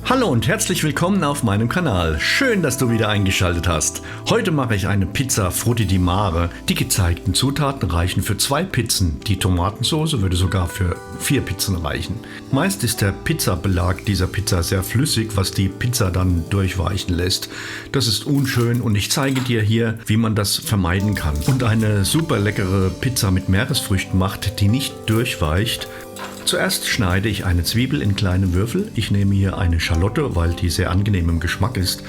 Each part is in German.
Hallo und herzlich willkommen auf meinem Kanal. Schön, dass du wieder eingeschaltet hast. Heute mache ich eine Pizza Frutti di Mare. Die gezeigten Zutaten reichen für 2 Pizzen. Die Tomatensauce würde sogar für 4 Pizzen reichen. Meist ist der Pizzabelag dieser Pizza sehr flüssig, was die Pizza dann durchweichen lässt. Das ist unschön und ich zeige dir hier, wie man das vermeiden kann. Und eine super leckere Pizza mit Meeresfrüchten macht, die nicht durchweicht. Zuerst schneide ich eine Zwiebel in kleine Würfel. Ich nehme hier eine Schalotte, weil die sehr angenehm im Geschmack ist.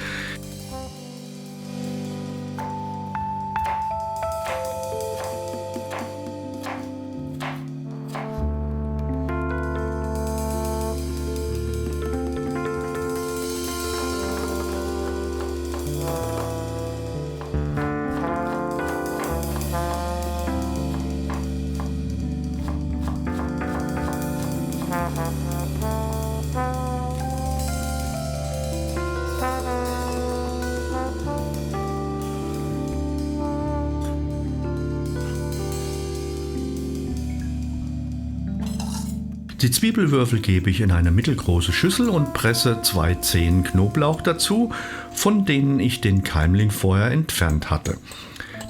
Die Zwiebelwürfel gebe ich in eine mittelgroße Schüssel und presse 2 Zehen Knoblauch dazu, von denen ich den Keimling vorher entfernt hatte.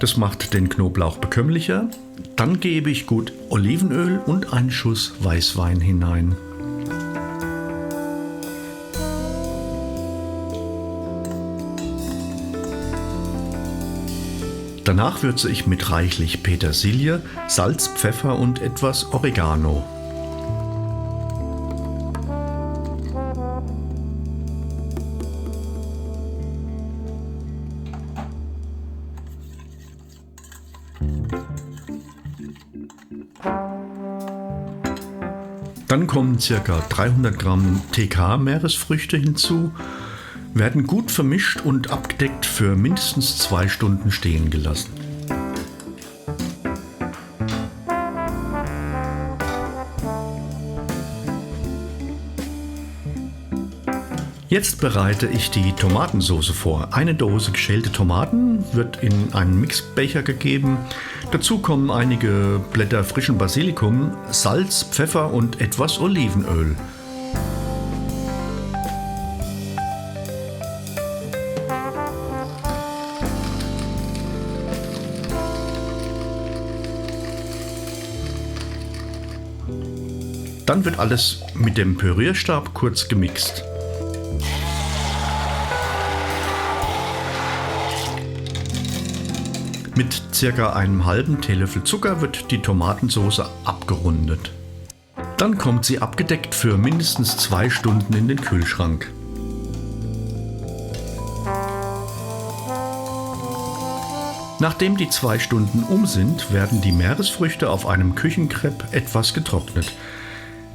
Das macht den Knoblauch bekömmlicher. Dann gebe ich gut Olivenöl und einen Schuss Weißwein hinein. Danach würze ich mit reichlich Petersilie, Salz, Pfeffer und etwas Oregano. Dann kommen ca. 300 Gramm TK Meeresfrüchte hinzu, werden gut vermischt und abgedeckt für mindestens 2 Stunden stehen gelassen. Jetzt bereite ich die Tomatensauce vor. Eine Dose geschälte Tomaten wird in einen Mixbecher gegeben. Dazu kommen einige Blätter frischen Basilikum, Salz, Pfeffer und etwas Olivenöl. Dann wird alles mit dem Pürierstab kurz gemixt. Mit ca. einem halben Teelöffel Zucker wird die Tomatensauce abgerundet. Dann kommt sie abgedeckt für mindestens 2 Stunden in den Kühlschrank. Nachdem die 2 Stunden um sind, werden die Meeresfrüchte auf einem Küchenkrepp etwas getrocknet.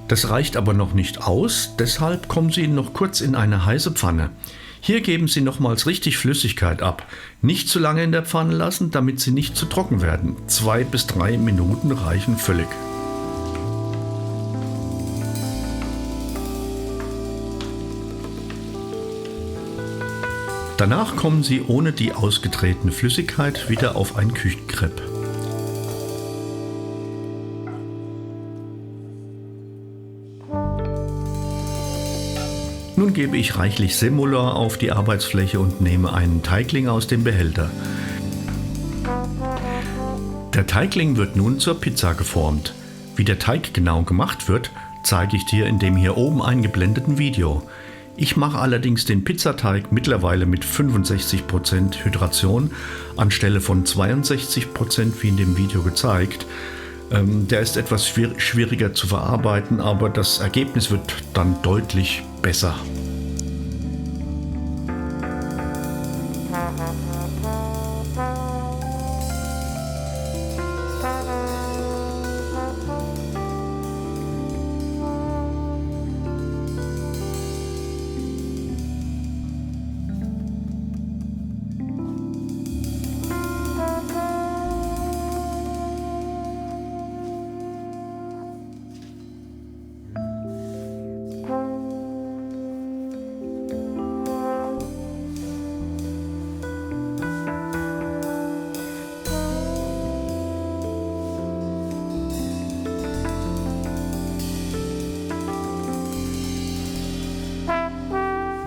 Das reicht aber noch nicht aus, deshalb kommen sie noch kurz in eine heiße Pfanne. Hier geben Sie nochmals richtig Flüssigkeit ab. Nicht zu lange in der Pfanne lassen, damit sie nicht zu trocken werden. 2 bis 3 Minuten reichen völlig. Danach kommen Sie ohne die ausgetretene Flüssigkeit wieder auf ein Küchenkrepp. Nun gebe ich reichlich Semola auf die Arbeitsfläche und nehme einen Teigling aus dem Behälter. Der Teigling wird nun zur Pizza geformt. Wie der Teig genau gemacht wird, zeige ich dir in dem hier oben eingeblendeten Video. Ich mache allerdings den Pizzateig mittlerweile mit 65% Hydration anstelle von 62% wie in dem Video gezeigt. Der ist etwas schwieriger zu verarbeiten, aber das Ergebnis wird dann deutlich besser.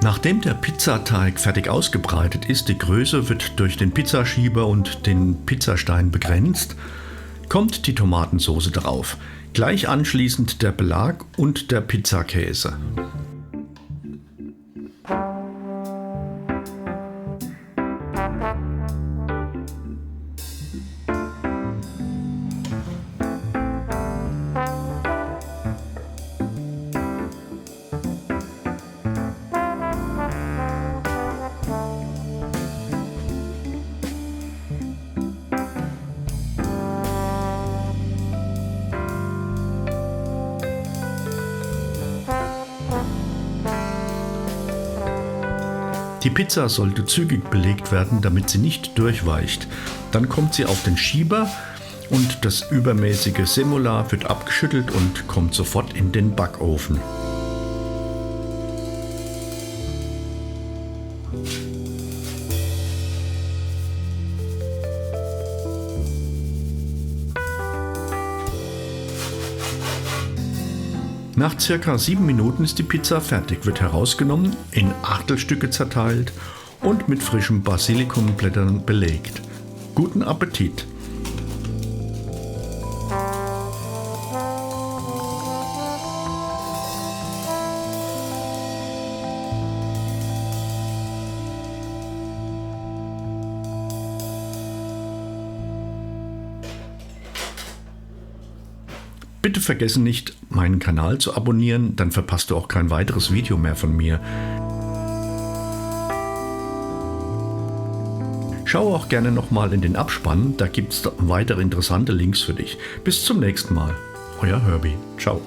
Nachdem der Pizzateig fertig ausgebreitet ist, die Größe wird durch den Pizzaschieber und den Pizzastein begrenzt, kommt die Tomatensauce drauf. Gleich anschließend der Belag und der Pizzakäse. Die Pizza sollte zügig belegt werden, damit sie nicht durchweicht. Dann kommt sie auf den Schieber und das übermäßige Semola wird abgeschüttelt und kommt sofort in den Backofen. Nach ca. 7 Minuten ist die Pizza fertig, wird herausgenommen, in Achtelstücke zerteilt und mit frischen Basilikumblättern belegt. Guten Appetit! Bitte vergesse nicht, meinen Kanal zu abonnieren, dann verpasst du auch kein weiteres Video mehr von mir. Schau auch gerne nochmal in den Abspann, da gibt es weitere interessante Links für dich. Bis zum nächsten Mal. Euer Herbie. Ciao.